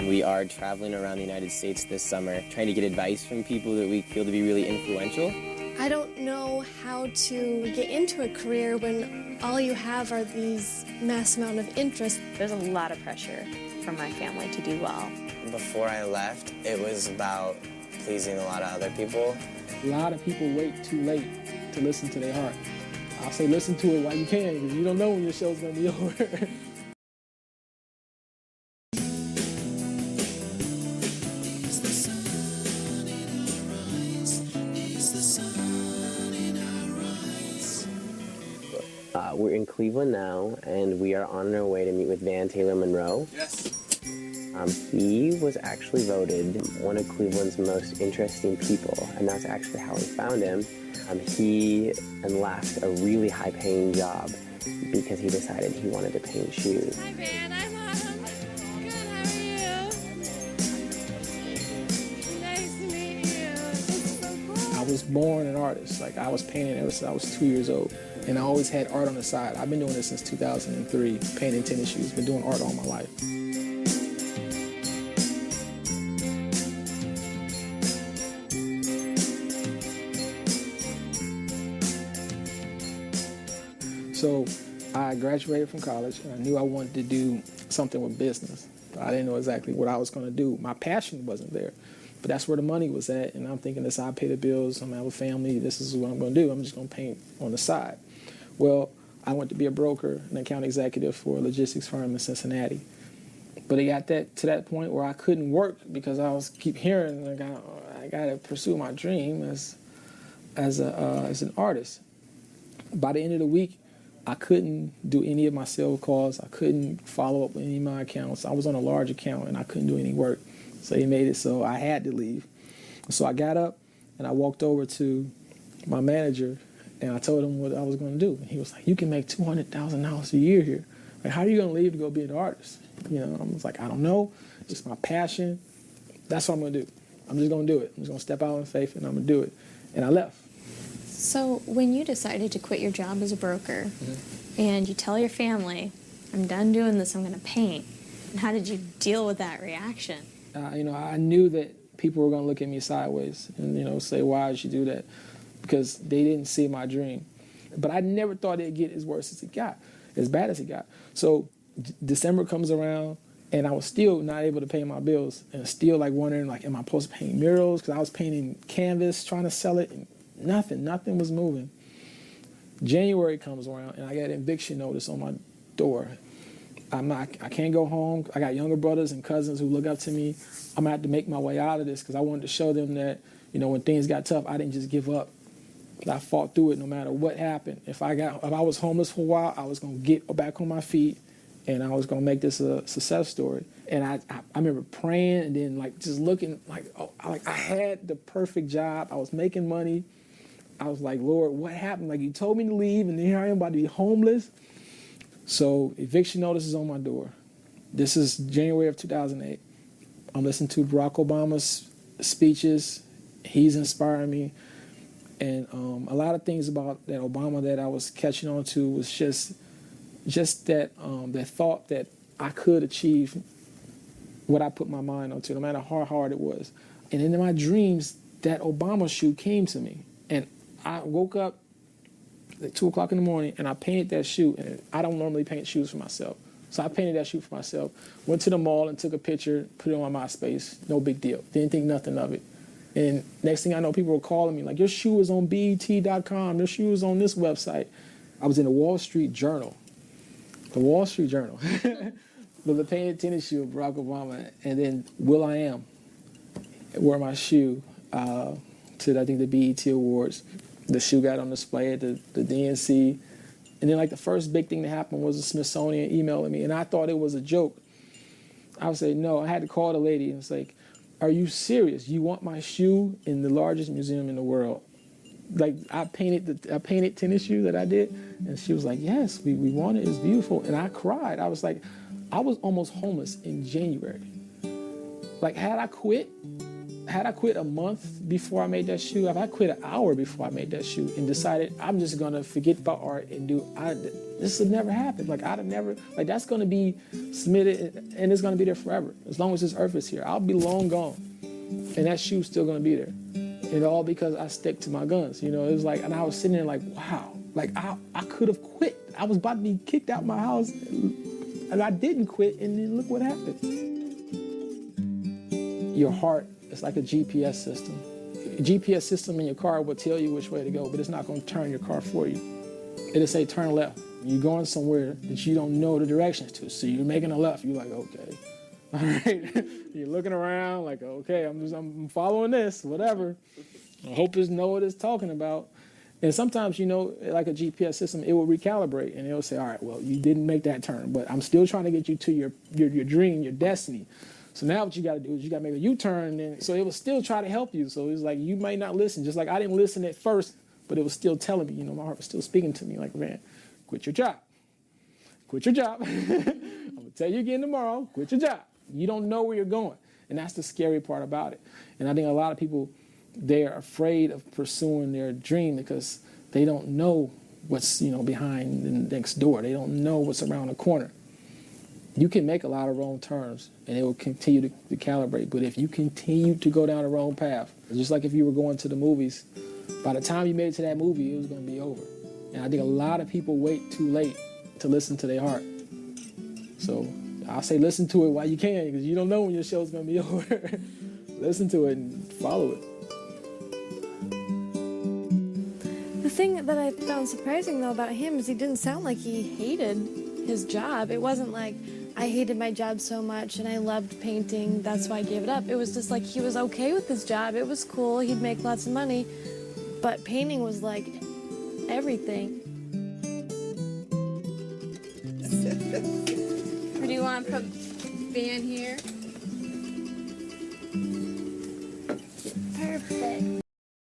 We are traveling around the United States this summer, trying to get advice from people that we feel to be really influential. I don't know how to get into a career when all you have are these mass amount of interest. There's a lot of pressure from my family to do well. Before I left, it was about pleasing a lot of other people. A lot of people wait too late to listen to their heart. I'll say listen to it while you can, because you don't know when your show's gonna be over. We're in Cleveland now, and we are on our way to meet with Van Taylor Monroe. Yes. He was actually voted one of Cleveland's most interesting people, and that's actually how we found him. He left a really high-paying job because he decided he wanted to paint shoes. Hi, Van. I'm Autumn. Good. How are you? Nice to meet you. This is so cool. I was born an artist. Like, I was painting ever since I was 2 years old. And I always had art on the side. I've been doing this since 2003, painting tennis shoes. Been doing art all my life. So I graduated from college, and I knew I wanted to do something with business. I didn't know exactly what I was going to do. My passion wasn't there, but that's where the money was at. And I'm thinking, this, I pay the bills, I'm going to have a family, this is what I'm going to do. I'm just going to paint on the side. Well, I went to be a broker, an account executive for a logistics firm in Cincinnati. But it got to that point where I couldn't work because I was keep hearing, like, I got to pursue my dream as an artist. By the end of the week, I couldn't do any of my sales calls. I couldn't follow up with any of my accounts. I was on a large account and I couldn't do any work. So they made it so I had to leave. So I got up and I walked over to my manager and I told him what I was going to do. And he was like, you can make $200,000 a year here. Like, how are you going to leave to go be an artist? You know, I was like, I don't know. It's my passion. That's what I'm going to do. I'm just going to do it. I'm just going to step out in faith and I'm going to do it. And I left. So when you decided to quit your job as a broker and you tell your family, I'm done doing this, I'm going to paint, and how did you deal with that reaction? You know, I knew that people were going to look at me sideways and, you know, say, why did you do that? Because they didn't see my dream. But I never thought it'd get as worse as it got, as bad as it got. So December comes around, and I was still not able to pay my bills, and still like wondering, like, am I supposed to paint murals? Because I was painting canvas, trying to sell it, and nothing was moving. January comes around, and I got an eviction notice on my door. I can't go home. I got younger brothers and cousins who look up to me. I'm gonna have to make my way out of this because I wanted to show them that, you know, when things got tough, I didn't just give up. I fought through it no matter what happened. If I was homeless for a while, I was gonna get back on my feet, and I was gonna make this a success story. And I remember praying and then like just looking like, oh, I had the perfect job. I was making money. I was like, Lord, what happened? Like, you told me to leave, and here I am about to be homeless. So eviction notice is on my door. This is January of 2008. I'm listening to Barack Obama's speeches. He's inspiring me. And a lot of things about that Obama that I was catching on to was just that that thought that I could achieve what I put my mind onto, no matter how hard it was. And in my dreams, that Obama shoe came to me. And I woke up at 2 o'clock in the morning and I painted that shoe. And I don't normally paint shoes for myself. So I painted that shoe for myself. Went to the mall and took a picture, put it on MySpace. No big deal. Didn't think nothing of it. And next thing I know, people were calling me like, your shoe is on BET.com. Your shoe is on this website. I was in the Wall Street Journal. The Wall Street Journal. With a painted tennis shoe of Barack Obama. And then will.i.am wore my shoe to, I think, the BET Awards. The shoe got on display at the DNC. And then, like, the first big thing that happened was the Smithsonian emailing me. And I thought it was a joke. I would say, no. I had to call the lady and it's like, are you serious? You want my shoe in the largest museum in the world? Like, I painted tennis shoe that I did. And she was like, yes, we want it. It's beautiful. And I cried. I was like, I was almost homeless in January. Like, had I quit a month before I made that shoe, if I quit an hour before I made that shoe and decided I'm just gonna forget about art and this would never happen. Like I'd have never, like that's gonna be submitted and it's gonna be there forever. As long as this earth is here, I'll be long gone. And that shoe's still gonna be there. And all because I stick to my guns, you know? It was like, and I was sitting there like, wow, like I could have quit. I was about to be kicked out my house and I didn't quit, and then look what happened. Your heart is like a GPS system. A GPS system in your car will tell you which way to go, but it's not gonna turn your car for you. It'll say turn left. You're going somewhere that you don't know the directions to, so you're making a left. You're like, okay, all right. You're looking around like, okay, I'm following this, whatever. I hope it's know what it's talking about. And sometimes, you know, like a GPS system, it will recalibrate and it'll say, all right, well, you didn't make that turn, but I'm still trying to get you to your dream, your destiny. So now what you got to do is you got to make a U-turn, and so it will still try to help you. So it's like you might not listen, just like I didn't listen at first, but it was still telling me, you know, my heart was still speaking to me like, man, quit your job. Quit your job. I'm going to tell you again tomorrow, quit your job. You don't know where you're going. And that's the scary part about it. And I think a lot of people, they're afraid of pursuing their dream because they don't know what's, you know, behind the next door. They don't know what's around the corner. You can make a lot of wrong turns and it will continue to calibrate. But if you continue to go down the wrong path, just like if you were going to the movies, by the time you made it to that movie, it was going to be over. And I think a lot of people wait too late to listen to their heart. So I'll say listen to it while you can, because you don't know when your show's going to be over. Listen to it and follow it. The thing that I found surprising, though, about him is he didn't sound like he hated his job. It wasn't like, I hated my job so much and I loved painting, that's why I gave it up. It was just like he was okay with his job. It was cool. He'd make lots of money. But painting was like everything. Or do you want to put Van here? Perfect.